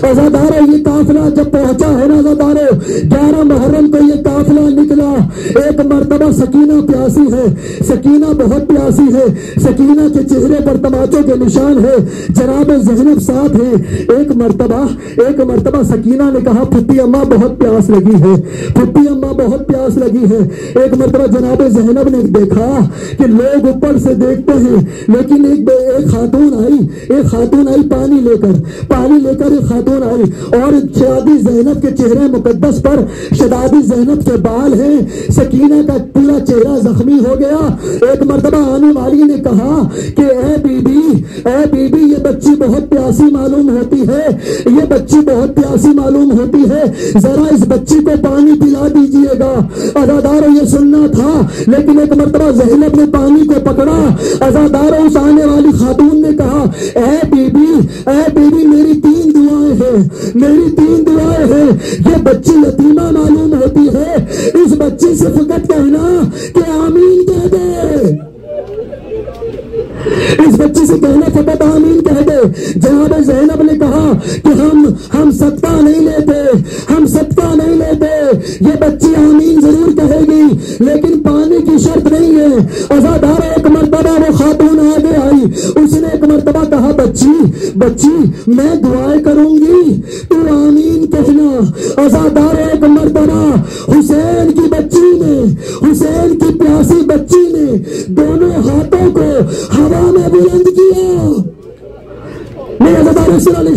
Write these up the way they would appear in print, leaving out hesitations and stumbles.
عزادارو یہ قافلہ جب پہنچا ہے نا عزادارو 11 محرم کو یہ قافلہ نکلا. ایک مرتبہ سکینہ پیاسی ہے, سکینہ بہت پیاسی ہے, سکینہ کے چہرے پر تماچوں کے نشان ہے, جناب زینب ساتھ ہے. ایک مرتبہ سکینہ نے کہا پھپھی اماں بہت پیاس لگی ہے, پھپھی اماں بہت پیاس لگی ہے. ایک مرتبہ جناب زینب نے دیکھا کہ لوگ اوپر سے دیکھتے ہیں, لیکن ایک خاتون آئی پانی لے کر ایک خاتون آئی, اور شہزادی زینب کے چہرے مقدس پر شہزادی زینب کے بال ہیں, سکینہ کا پورا چہرہ زخمی ہو گیا. ایک مرتبہ آنے والی نے کہا کہ اے بی بی یہ بچی بہت پیاسی معلوم ہوتی ہے, یہ بچی بہت پیاسی معلوم ہوتی ہے, ذرا اس بچی کو پانی پلا دیجئے گا. عزادارو یہ سننا تھا, لیکن ایک مرتبہ زینب نے پانی کو پکڑا. عزادارو اس آنے والی خاتون نے کہا اے بی بی میری 3 دعائیں ہیں. یہ بچی یتیمہ معلوم ہوتی ہے, اس بچی سے فقط کہنا کہ آمین کہہ دے, اس بچی سے کہنا فقط آمین کہہ دے. جناب زینب نے کہا کہ ہم صدقہ نہیں لیتے, یہ بچی آمین ضرور کہے گی, لیکن پانی کی شرط نہیں ہے. عزادار ایک مرتبہ وہ خاتون آگے آئی, اس نے ایک مرتبہ کہا بچی میں دعائیں کروں گی, تو آمین کہنا. عزادار ایک مرتبہ حسین کی پیاسی بچی نے دونوں ہاتھوں کو ہوا میں بلند کیا. میرے عزادار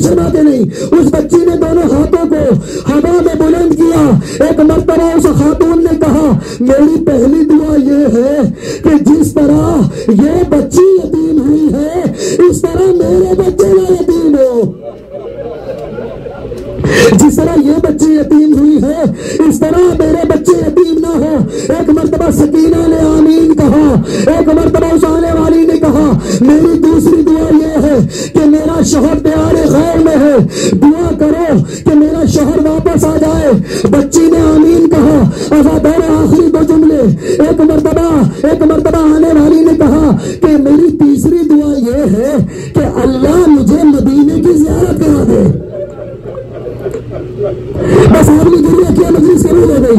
شرماتے نہیں, اس بچی نے دونوں ہاتھوں کو ہوا میں بلند کیا. ایک مرتبہ اس خاتون نے کہا میری پہلی دعا یہ ہے کہ جس طرح یہ بچی یتیم ہوئی ہے, اس طرح میرے بچے نہ یتیم ہو. جس طرح یہ بچی یتیم ہوئی ہے, اس طرح میرے بچے یتیم نہ ہو. ایک مرتبہ سکینہ نے آمین کہا. ایک مرتبہ اس آنے والی نے کہا میری دوسری دعا یہ ہے کہ میرا شوہر دیار غیر میں ہے, دعا کرو کہ میرا شوہر واپس آ جائے. بچی نے آمین کہا. عزادار آخری 2 جملے. ایک مرتبہ آنے والی نے کہا کہ میری تیسری دعا یہ ہے کہ اللہ مجھے مدینے کی زیارت کرا دے. بس آپ نے گریہ کیا, مجلس قبول ہو گئی.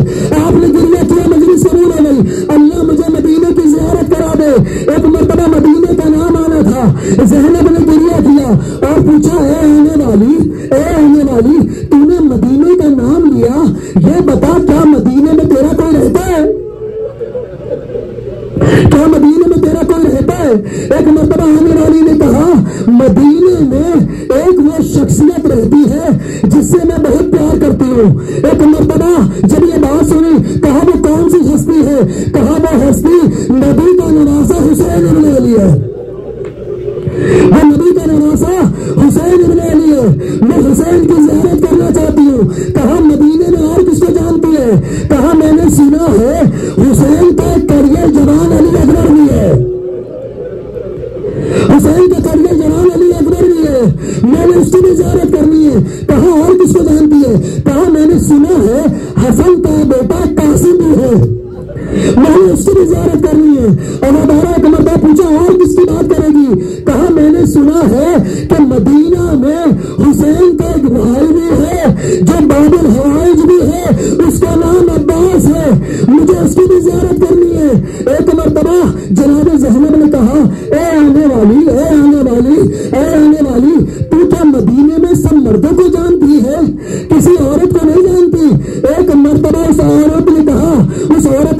اللہ مجھے مدینے کی زیارت کرا دے. ایک مرتبہ مدینے کا نام آنا تھا. زینب نے گریہ کیا اور پوچھا اے آنے والی تو نے مدینے کا نام لیا, یہ بتا کیا مدینے میں تیرا کوئی رہتا ہے؟ کیا مدینے میں تیرا کوئی رہتا ہے؟ ایک مرتبہ آنے والی نے کہا مدینے میں ایک وہ شخصیت رہتی ہے جس سے میں بہت پیار کرتی ہوں. ایک مرتبہ جب یہ بات سنی, کہا وہ کون سی ہستی ہے؟ کہا وہ ہستی نبی کا نواسہ حسین ابن علی ہے. وہ نبی کا نواسہ حسین ابن علی ہے. میں حسین کی زیارت کرنا چاہتی ہوں. کہا مدینے میں اور کس کو جانتی ہے؟ کہا میں نے سنا ہے حسین کا کریئر جوان علی اکبر بھی ہے. حسین کا کریئر جوان علی اکبر بھی ہے, میں نے اس کی بھی زیارت کرنی ہے. کہا اور کس کو جانتی ہے؟ کہا میں نے سنا ہے حسن کا بیٹا قاسم بھی ہے, میں نے اس کی بھی زیارت کرنی ہے. اور بارہ ایک مرتبہ پوچھا اور کس کی بات کرے گی؟ کہا میں نے سنا ہے کہ مدینہ میں حسین کا ایک بھائی بھی ہے جو باب الحوائج بھی ہے, اس کا نام عباس ہے, مجھے اس کی بھی زیارت کرنی ہے. ایک مرتبہ جناب زینب نے کہا اے آنے والی تو کیا مدینے میں سب مردوں کو جانتی ہے, کسی عورت کو نہیں جانتی؟ ایک مرتبہ اس عورت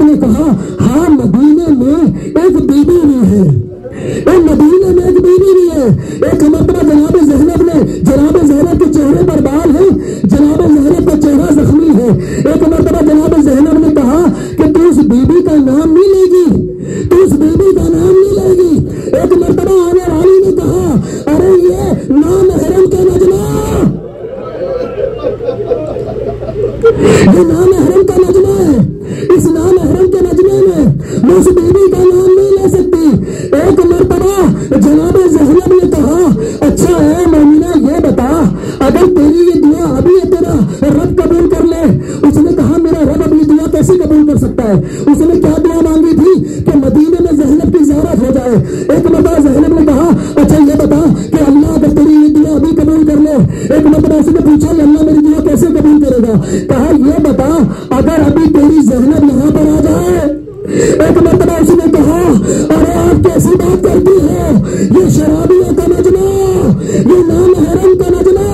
نے کہا ہاں مدینے میں ایک بیوی بھی ہے, ایک مرتبہ جناب زینب کے چہرے پر بال ہے, جناب زینب کا چہرہ زخمی ہے. ایک مرتبہ جناب زینب نے کہا کہ تو اس بیوی کا نام نہیں لے گی. ایک مرتبہ آنے والی نے کہا ارے یہ نامحرم کا نجمہ, یہ نامحرم کا نجمہ ہے, اس نامحرم کے نجمے میں میں اس بیوی کا نام نہیں لے سکتی. ایک مرتبہ جناب زینب نے کہا اچھا ہے مومنہ یہ بتا اگر تیری یہ دعا ابھی تیرا رب قبول کر لے. اس نے کہا میرا رب اپنی دعا کیسے قبول کر سکتا ہے؟ اس نے کیا دعا مانگی تھی کہ مدینے میں زینب کی زیارت ہو جائے. ایک مرتبہ زینب نے کہا اچھا یہ بتا کہ اللہ اگر تیری یہ دعا ابھی قبول کر لے. ایک مرتبہ اس نے پوچھا اللہ میری دعا کیسے قبول کرے گا؟ کہا یہ بتا اگر ابھی تیری زینب یہاں پر آ جائے. ایک مرتبہ اس نے کہا ارے آپ کیسی بات کرتی ہو، یہ شرابیوں کا نجمہ، یہ نامحرم کا نجمہ،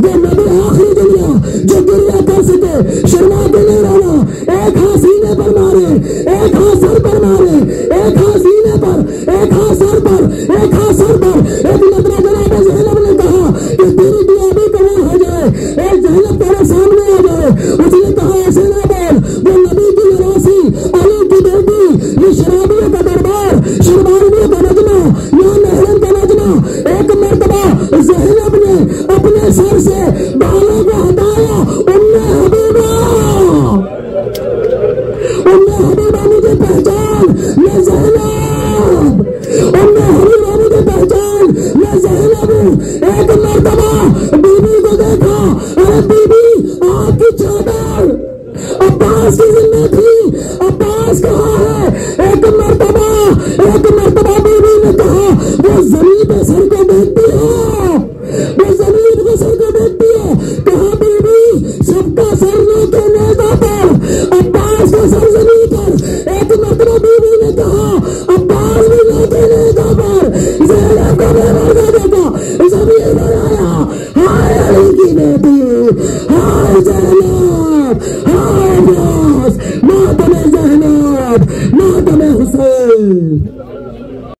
وہ نبی آخری دنیا جو گریہ کر سکے، شرما کے نہیں رہنا، ایک ہاتھ سینے پر مارے، ایک ہاتھ سر پر مارے، ایک ہاتھ سینے پر، ایک ہاتھ سر پر، ایک ہاتھ سر پر. ایک مرتبہ جناب زینب نے کہا کہ تیری دعا بھی قبول ہو جائے، ایک زینب تیرے سامنے آ جائے. اس نے کہا ایسے نہ بول، وہ نبی کی نواسی، علی کی بیٹی، یہ شرابیوں کا دربار، شربانیوں کا نجمہ، نامحرم کا نجمہ. ایک مرتبہ زینب نے اپنے سر سے بالوں کو ہٹایا. حبیبہ مجھے پہچان، میں زینب، حبیبہ مجھے پہچان، میں زینب ہوں. ایک مرتبہ بی بی کو دیکھا، ارے بی بی آپ کی چادر عباس کی ذمہ تھی، عباس کہاں ہے؟ ایک مرتبہ بی بی نے کہا وہ زمین پہ سر کو دیکھتی ہے، وہ زمین پہ سر کو دیکھتی ہے. کہا بی بی سب کا سر لے کے نیزہ پر، عباس کا سر زمین پر. ایک مرتبہ بی بی نے کہا عباس بھی لے کے نیزہ پر. زینب کا بے دیکھا، زمین پر آیا، ہائے علی کی بیٹی، ہائے زینب.